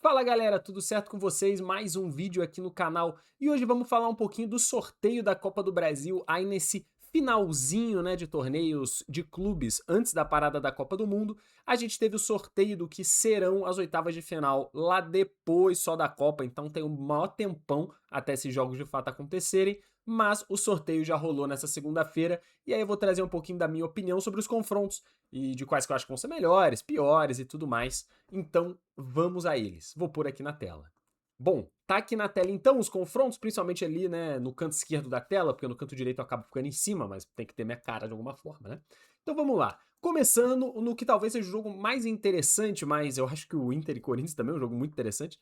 Fala galera, tudo certo com vocês? Mais um vídeo aqui no canal e hoje vamos falar um pouquinho do sorteio da Copa do Brasil aí nesse finalzinho, né, de torneios de clubes antes da parada da Copa do Mundo. A gente teve o sorteio do que serão as oitavas de final lá depois só da Copa, então tem um maior tempão até esses jogos de fato acontecerem, mas o sorteio já rolou nessa segunda-feira e aí eu vou trazer um pouquinho da minha opinião sobre os confrontos e de quais que eu acho que vão ser melhores, piores e tudo mais. Então, vamos a eles. Vou pôr aqui na tela. Bom, tá aqui na tela então os confrontos, principalmente ali, né, no canto esquerdo da tela, porque no canto direito eu acabo ficando em cima, mas tem que ter minha cara de alguma forma, né? Então vamos lá. Começando no que talvez seja o jogo mais interessante, mas eu acho que o Inter e Corinthians também é um jogo muito interessante,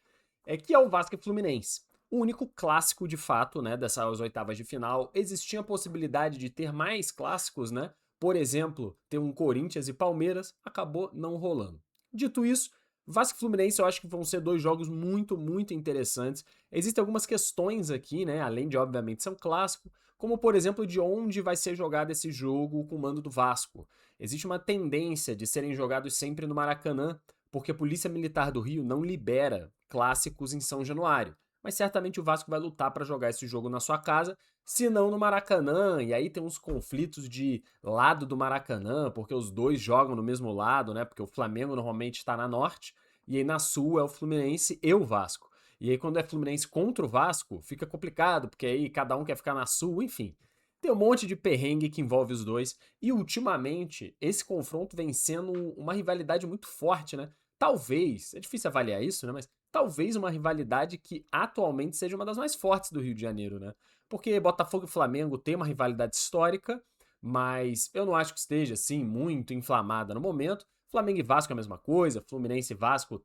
que é o Vasco e Fluminense. O único clássico de fato, né, dessas oitavas de final. Existia a possibilidade de ter mais clássicos, né? Por exemplo, ter um Corinthians e Palmeiras, acabou não rolando. Dito isso, Vasco e Fluminense eu acho que vão ser dois jogos muito interessantes. Existem algumas questões aqui, né, além de obviamente ser um clássico, como por exemplo de onde vai ser jogado esse jogo com o mando do Vasco. Existe uma tendência de serem jogados sempre no Maracanã, porque a Polícia Militar do Rio não libera clássicos em São Januário. Mas certamente o Vasco vai lutar para jogar esse jogo na sua casa, se não no Maracanã, e aí tem uns conflitos de lado do Maracanã, porque os dois jogam no mesmo lado, né? Porque o Flamengo normalmente está na norte, e aí na sul é o Fluminense e o Vasco. E aí quando é Fluminense contra o Vasco, fica complicado, porque aí cada um quer ficar na sul, enfim. Tem um monte de perrengue que envolve os dois, e ultimamente esse confronto vem sendo uma rivalidade muito forte, né? Talvez, é difícil avaliar isso, né? Mas talvez uma rivalidade que atualmente seja uma das mais fortes do Rio de Janeiro, né? Porque Botafogo e Flamengo tem uma rivalidade histórica, mas eu não acho que esteja assim muito inflamada no momento. Flamengo e Vasco é a mesma coisa, Fluminense e Vasco,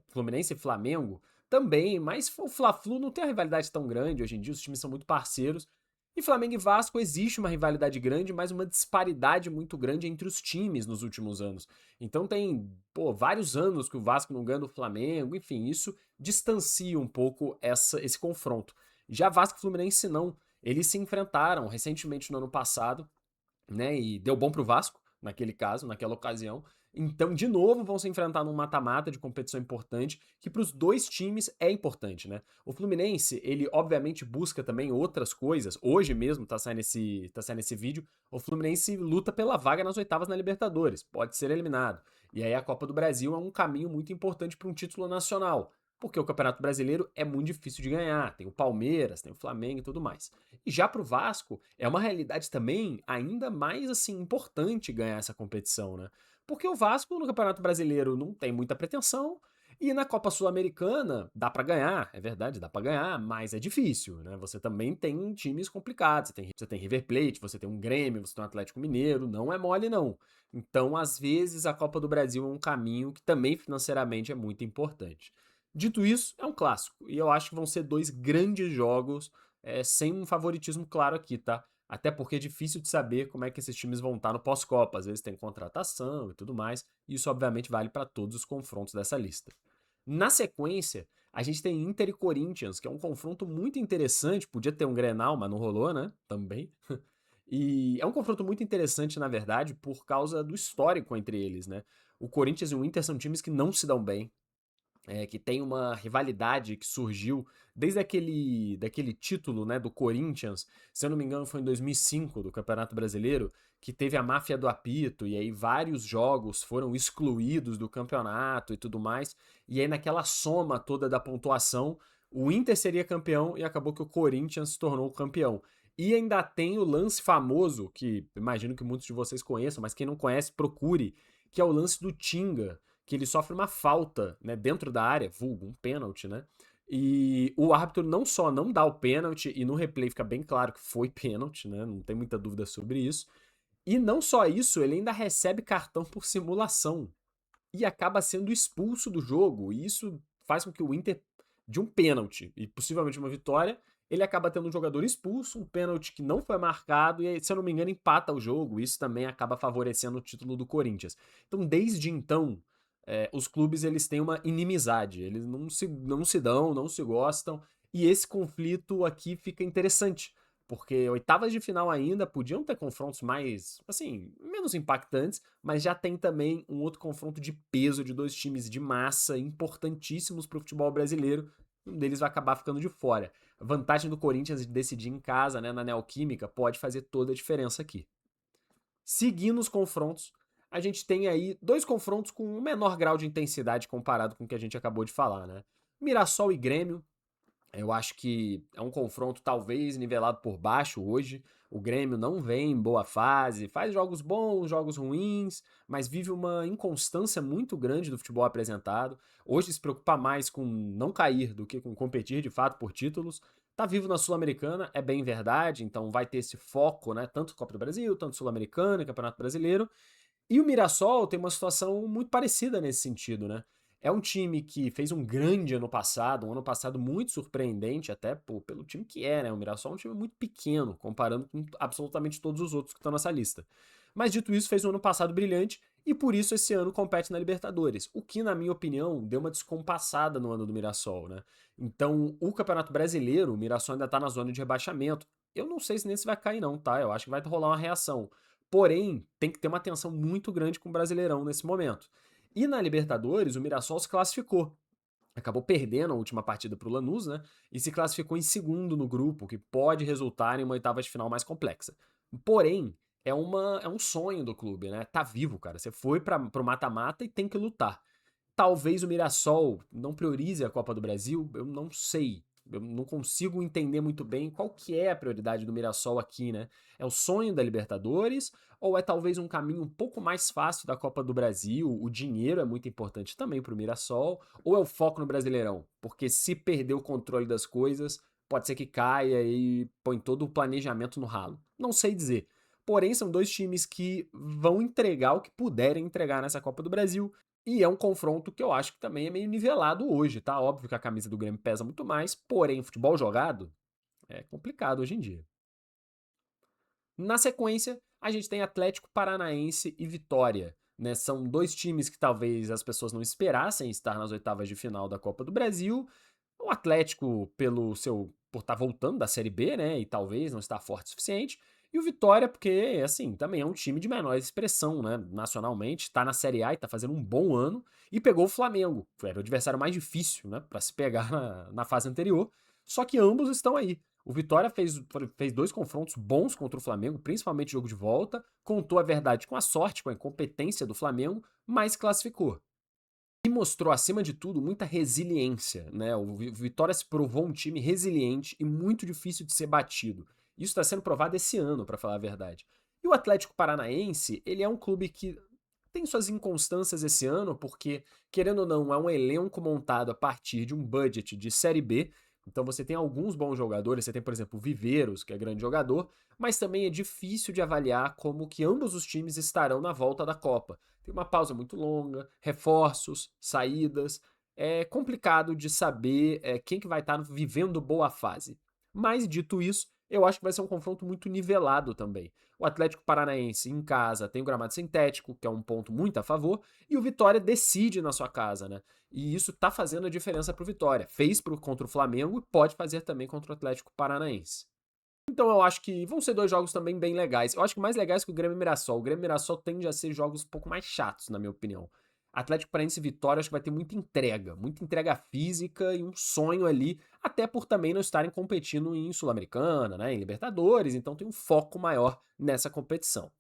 Fluminense e Flamengo também, mas o Fla-Flu não tem uma rivalidade tão grande hoje em dia, os times são muito parceiros. E Flamengo e Vasco existe uma rivalidade grande, mas uma disparidade muito grande entre os times nos últimos anos. Então tem, pô, vários anos que o Vasco não ganha do Flamengo, enfim, isso distancia um pouco esse confronto. Já Vasco e Fluminense não. Eles se enfrentaram recentemente no ano passado, né? E deu bom pro Vasco, naquele caso, naquela ocasião. Então, de novo, vão se enfrentar num mata-mata de competição importante, que para os dois times é importante, né? O Fluminense, ele obviamente busca também outras coisas. Hoje mesmo tá saindo esse vídeo, o Fluminense luta pela vaga nas oitavas na Libertadores, pode ser eliminado. E aí a Copa do Brasil é um caminho muito importante para um título nacional, porque o Campeonato Brasileiro é muito difícil de ganhar. Tem o Palmeiras, tem o Flamengo e tudo mais. E já para o Vasco, é uma realidade também ainda mais assim importante ganhar essa competição, né? Porque o Vasco no Campeonato Brasileiro não tem muita pretensão e na Copa Sul-Americana dá para ganhar, é verdade, dá para ganhar, mas é difícil, né? Você também tem times complicados, você tem River Plate, você tem um Grêmio, você tem um Atlético Mineiro, não é mole não. Então, às vezes a Copa do Brasil é um caminho que também financeiramente é muito importante. Dito isso, é um clássico e eu acho que vão ser dois grandes jogos sem um favoritismo claro aqui, tá? Até porque é difícil de saber como é que esses times vão estar no pós-Copa. Às vezes tem contratação e tudo mais. E isso, obviamente, vale para todos os confrontos dessa lista. Na sequência, a gente tem Inter e Corinthians, que é um confronto muito interessante. Podia ter um Grenal, mas não rolou, né? Também. E é um confronto muito interessante, na verdade, por causa do histórico entre eles, né? O Corinthians e o Inter são times que não se dão bem, que tem uma rivalidade que surgiu desde daquele título, né, do Corinthians, se eu não me engano foi em 2005, do Campeonato Brasileiro, que teve a máfia do apito, e aí vários jogos foram excluídos do campeonato e tudo mais, e aí naquela soma toda da pontuação, o Inter seria campeão e acabou que o Corinthians se tornou campeão. E ainda tem o lance famoso, que imagino que muitos de vocês conheçam, mas quem não conhece, procure, que é o lance do Tinga, que ele sofre uma falta, né, dentro da área, vulgo, um pênalti, né? E o árbitro não só não dá o pênalti, e no replay fica bem claro que foi pênalti, né? Não tem muita dúvida sobre isso. E não só isso, ele ainda recebe cartão por simulação e acaba sendo expulso do jogo. E isso faz com que o Inter, de um pênalti e possivelmente uma vitória, ele acaba tendo um jogador expulso, um pênalti que não foi marcado e, se eu não me engano, empata o jogo. Isso também acaba favorecendo o título do Corinthians. Então, desde então, os clubes eles têm uma inimizade, eles não se dão, não se gostam, e esse conflito aqui fica interessante, porque oitavas de final ainda podiam ter confrontos mais, assim, menos impactantes, mas já tem também um outro confronto de peso de dois times de massa importantíssimos para o futebol brasileiro. Um deles vai acabar ficando de fora. A vantagem do Corinthians de decidir em casa, né, na Neoquímica, pode fazer toda a diferença aqui. Seguindo os confrontos, a gente tem aí dois confrontos com um menor grau de intensidade comparado com o que a gente acabou de falar, né? Mirassol e Grêmio, eu acho que é um confronto talvez nivelado por baixo hoje. O Grêmio não vem em boa fase, faz jogos bons, jogos ruins, mas vive uma inconstância muito grande do futebol apresentado. Hoje se preocupa mais com não cair do que com competir de fato por títulos. Tá vivo na Sul-Americana, é bem verdade, então vai ter esse foco, né? Tanto Copa do Brasil, tanto Sul-Americana, Campeonato Brasileiro. E o Mirassol tem uma situação muito parecida nesse sentido, né? É um time que fez um grande ano passado, um ano passado muito surpreendente, até pelo time que é, né? O Mirassol é um time muito pequeno, comparando com absolutamente todos os outros que estão nessa lista. Mas dito isso, fez um ano passado brilhante e por isso esse ano compete na Libertadores. O que, na minha opinião, deu uma descompassada no ano do Mirassol, né? Então, o Campeonato Brasileiro, o Mirassol ainda tá na zona de rebaixamento. Eu não sei se nesse vai cair, não, tá? Eu acho que vai rolar uma reação. Porém, tem que ter uma atenção muito grande com o Brasileirão nesse momento. E na Libertadores, o Mirassol se classificou. Acabou perdendo a última partida para o Lanús, né? E se classificou em segundo no grupo, o que pode resultar em uma oitava de final mais complexa. Porém, é um sonho do clube, né? Tá vivo, cara. Você foi para o mata-mata e tem que lutar. Talvez o Mirassol não priorize a Copa do Brasil, eu não sei. Eu não consigo entender muito bem qual que é a prioridade do Mirassol aqui, né? É o sonho da Libertadores ou é talvez um caminho um pouco mais fácil da Copa do Brasil? O dinheiro é muito importante também para o Mirassol, ou é o foco no Brasileirão? Porque se perder o controle das coisas, pode ser que caia e põe todo o planejamento no ralo. Não sei dizer. Porém, são dois times que vão entregar o que puderem entregar nessa Copa do Brasil. E é um confronto que eu acho que também é meio nivelado hoje, tá? Óbvio que a camisa do Grêmio pesa muito mais, porém, futebol jogado é complicado hoje em dia. Na sequência, a gente tem Atlético Paranaense e Vitória, né? São dois times que talvez as pessoas não esperassem estar nas oitavas de final da Copa do Brasil. O Atlético, por estar voltando da Série B, né? E talvez não estar forte o suficiente. E o Vitória, porque, assim, também é um time de menor expressão, né? Nacionalmente, tá na Série A e tá fazendo um bom ano. E pegou o Flamengo, que era o adversário mais difícil, né? Pra se pegar na fase anterior. Só que ambos estão aí. O Vitória fez dois confrontos bons contra o Flamengo, principalmente jogo de volta. Contou a verdade com a sorte, com a incompetência do Flamengo, mas classificou. E mostrou, acima de tudo, muita resiliência, né? O Vitória se provou um time resiliente e muito difícil de ser batido. Isso está sendo provado esse ano, para falar a verdade. E o Atlético Paranaense, ele é um clube que tem suas inconstâncias esse ano, porque, querendo ou não, é um elenco montado a partir de um budget de Série B. Então você tem alguns bons jogadores, você tem, por exemplo, o Viveiros, que é grande jogador, mas também é difícil de avaliar como que ambos os times estarão na volta da Copa. Tem uma pausa muito longa, reforços, saídas. É complicado de saber quem que vai estar vivendo boa fase. Mas, dito isso, eu acho que vai ser um confronto muito nivelado também. O Atlético Paranaense em casa tem o gramado sintético, que é um ponto muito a favor, e o Vitória decide na sua casa, né? E isso tá fazendo a diferença pro Vitória. Fez contra o Flamengo e pode fazer também contra o Atlético Paranaense. Então eu acho que vão ser dois jogos também bem legais. Eu acho que mais legais que o Grêmio e Mirassol. O Grêmio e Mirassol tende a ser jogos um pouco mais chatos, na minha opinião. Atlético Paranaense e Vitória acho que vai ter muita entrega física e um sonho ali, até por também não estarem competindo em Sul-Americana, né, em Libertadores, então tem um foco maior nessa competição.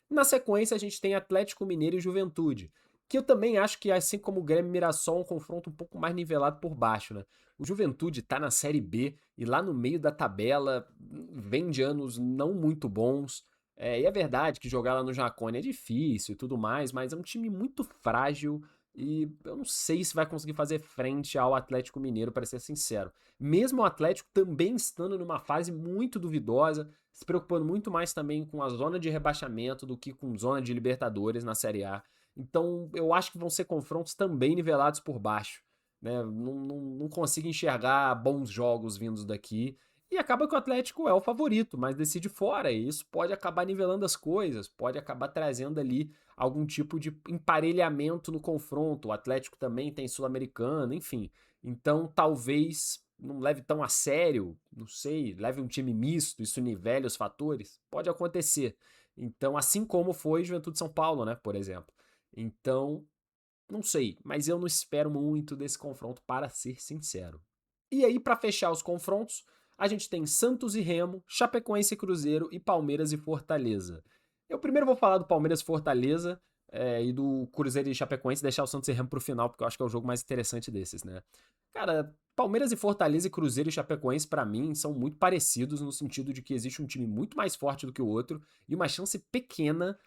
Na sequência a gente tem Atlético Mineiro e Juventude, que eu também acho que assim como o Grêmio e Mirassol, é um confronto um pouco mais nivelado por baixo, né? O Juventude tá na Série B e lá no meio da tabela vem de anos não muito bons. E é verdade que jogar lá no Jacone é difícil e tudo mais, mas é um time muito frágil e eu não sei se vai conseguir fazer frente ao Atlético Mineiro, para ser sincero. Mesmo o Atlético também estando numa fase muito duvidosa, se preocupando muito mais também com a zona de rebaixamento do que com zona de Libertadores na Série A. Então eu acho que vão ser confrontos também nivelados por baixo, né? Não consigo enxergar bons jogos vindos daqui. E acaba que o Atlético é o favorito, mas decide fora. E isso pode acabar nivelando as coisas, pode acabar trazendo ali algum tipo de emparelhamento no confronto. O Atlético também tem Sul-Americano, enfim. Então talvez não leve tão a sério, não sei, leve um time misto, isso nivele os fatores, pode acontecer. Então, assim como foi Juventude de São Paulo, né, por exemplo. Então, não sei, mas eu não espero muito desse confronto, para ser sincero. E aí, para fechar os confrontos, a gente tem Santos e Remo, Chapecoense e Cruzeiro e Palmeiras e Fortaleza. Eu primeiro vou falar do Palmeiras e Fortaleza e do Cruzeiro e Chapecoense, deixar o Santos e Remo pro final, porque eu acho que é o jogo mais interessante desses, né? Cara, Palmeiras e Fortaleza e Cruzeiro e Chapecoense, pra mim, são muito parecidos no sentido de que existe um time muito mais forte do que o outro e uma chance pequena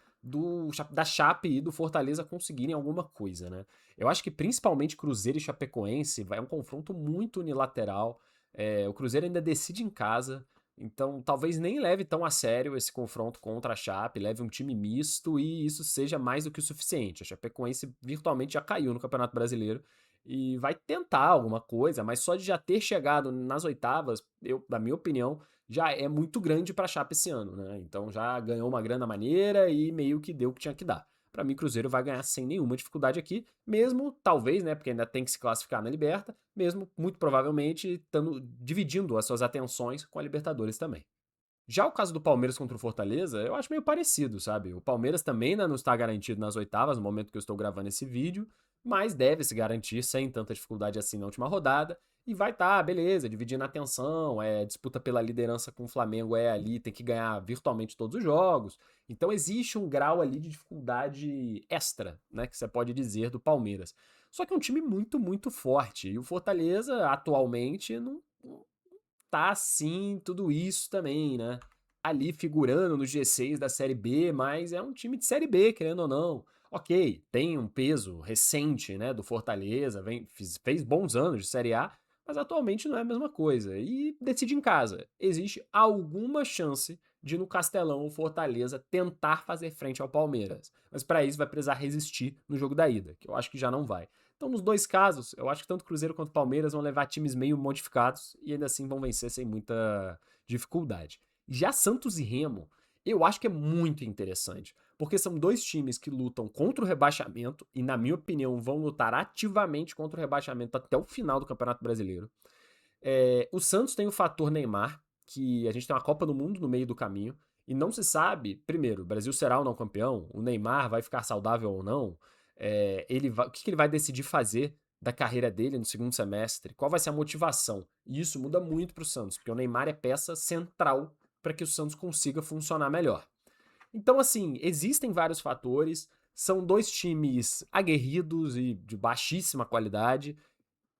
da Chape e do Fortaleza conseguirem alguma coisa, né? Eu acho que principalmente Cruzeiro e Chapecoense é um confronto muito unilateral. O Cruzeiro ainda decide em casa, então talvez nem leve tão a sério esse confronto contra a Chape, leve um time misto e isso seja mais do que o suficiente. A Chapecoense virtualmente já caiu no Campeonato Brasileiro e vai tentar alguma coisa, mas só de já ter chegado nas oitavas, na minha opinião, já é muito grande para a Chape esse ano, né? Então já ganhou uma grana maneira e meio que deu o que tinha que dar. Para mim, Cruzeiro vai ganhar sem nenhuma dificuldade aqui, mesmo, talvez, né, porque ainda tem que se classificar na Liberta, mesmo, muito provavelmente, dividindo as suas atenções com a Libertadores também. Já o caso do Palmeiras contra o Fortaleza, eu acho meio parecido, sabe? O Palmeiras também ainda não está garantido nas oitavas, no momento que eu estou gravando esse vídeo, mas deve se garantir sem tanta dificuldade assim na última rodada. E vai estar, beleza, dividindo a atenção, disputa pela liderança com o Flamengo ali, tem que ganhar virtualmente todos os jogos. Então existe um grau ali de dificuldade extra, né, que você pode dizer do Palmeiras. Só que é um time muito, muito forte. E o Fortaleza, atualmente, não tá assim, tudo isso também, né? Ali figurando no G6 da Série B, mas é um time de Série B, querendo ou não. Ok, tem um peso recente, né, do Fortaleza, fez bons anos de Série A, mas atualmente não é a mesma coisa. E decide em casa. Existe alguma chance de no Castelão o Fortaleza tentar fazer frente ao Palmeiras. Mas para isso vai precisar resistir no jogo da ida, que eu acho que já não vai. Então, nos dois casos, eu acho que tanto Cruzeiro quanto Palmeiras vão levar times meio modificados e ainda assim vão vencer sem muita dificuldade. Já Santos e Remo, eu acho que é muito interessante, porque são dois times que lutam contra o rebaixamento e, na minha opinião, vão lutar ativamente contra o rebaixamento até o final do Campeonato Brasileiro. O Santos tem o fator Neymar, que a gente tem uma Copa do Mundo no meio do caminho, e não se sabe, primeiro, o Brasil será ou não campeão, o Neymar vai ficar saudável ou não, o que ele vai decidir fazer da carreira dele no segundo semestre, qual vai ser a motivação. E isso muda muito para o Santos, porque o Neymar é peça central para que o Santos consiga funcionar melhor. Então, assim, existem vários fatores, são dois times aguerridos e de baixíssima qualidade,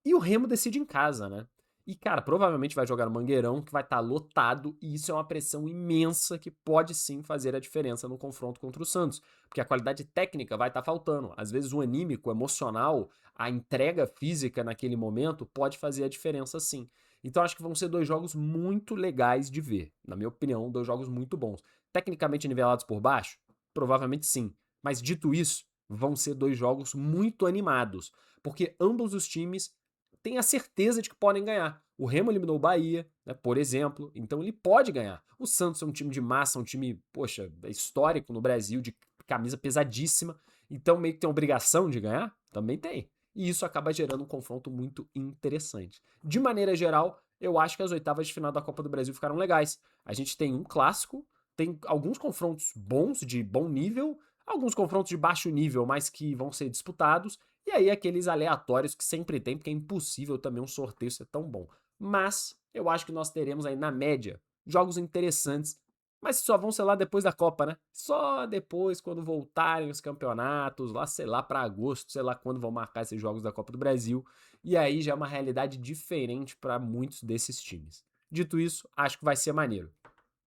e o Remo decide em casa, né? E, cara, provavelmente vai jogar no Mangueirão, que vai estar lotado, e isso é uma pressão imensa que pode sim fazer a diferença no confronto contra o Santos, porque a qualidade técnica vai estar faltando. Às vezes o anímico, o emocional, a entrega física naquele momento pode fazer a diferença sim. Então acho que vão ser dois jogos muito legais de ver. Na minha opinião, dois jogos muito bons. Tecnicamente nivelados por baixo? Provavelmente sim. Mas dito isso, vão ser dois jogos muito animados, porque ambos os times tem a certeza de que podem ganhar. O Remo eliminou o Bahia, né, por exemplo, então ele pode ganhar. O Santos é um time de massa, um time, poxa, histórico no Brasil, de camisa pesadíssima, então meio que tem a obrigação de ganhar? Também tem. E isso acaba gerando um confronto muito interessante. De maneira geral, eu acho que as oitavas de final da Copa do Brasil ficaram legais. A gente tem um clássico, tem alguns confrontos bons, de bom nível, alguns confrontos de baixo nível, mas que vão ser disputados, e aí aqueles aleatórios que sempre tem, porque é impossível também um sorteio ser tão bom. Mas eu acho que nós teremos aí, na média, jogos interessantes, mas só vão ser lá depois da Copa, né? Só depois, quando voltarem os campeonatos, lá, sei lá, para agosto, sei lá quando vão marcar esses jogos da Copa do Brasil. E aí já é uma realidade diferente para muitos desses times. Dito isso, acho que vai ser maneiro.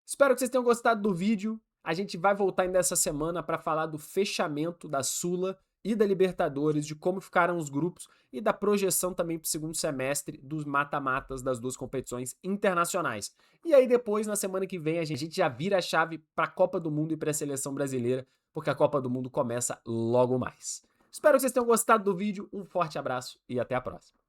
Espero que vocês tenham gostado do vídeo. A gente vai voltar ainda essa semana para falar do fechamento da Sula e da Libertadores, de como ficaram os grupos e da projeção também para o segundo semestre dos mata-matas das duas competições internacionais. E aí depois, na semana que vem, a gente já vira a chave para a Copa do Mundo e para a seleção brasileira, porque a Copa do Mundo começa logo mais. Espero que vocês tenham gostado do vídeo, um forte abraço e até a próxima.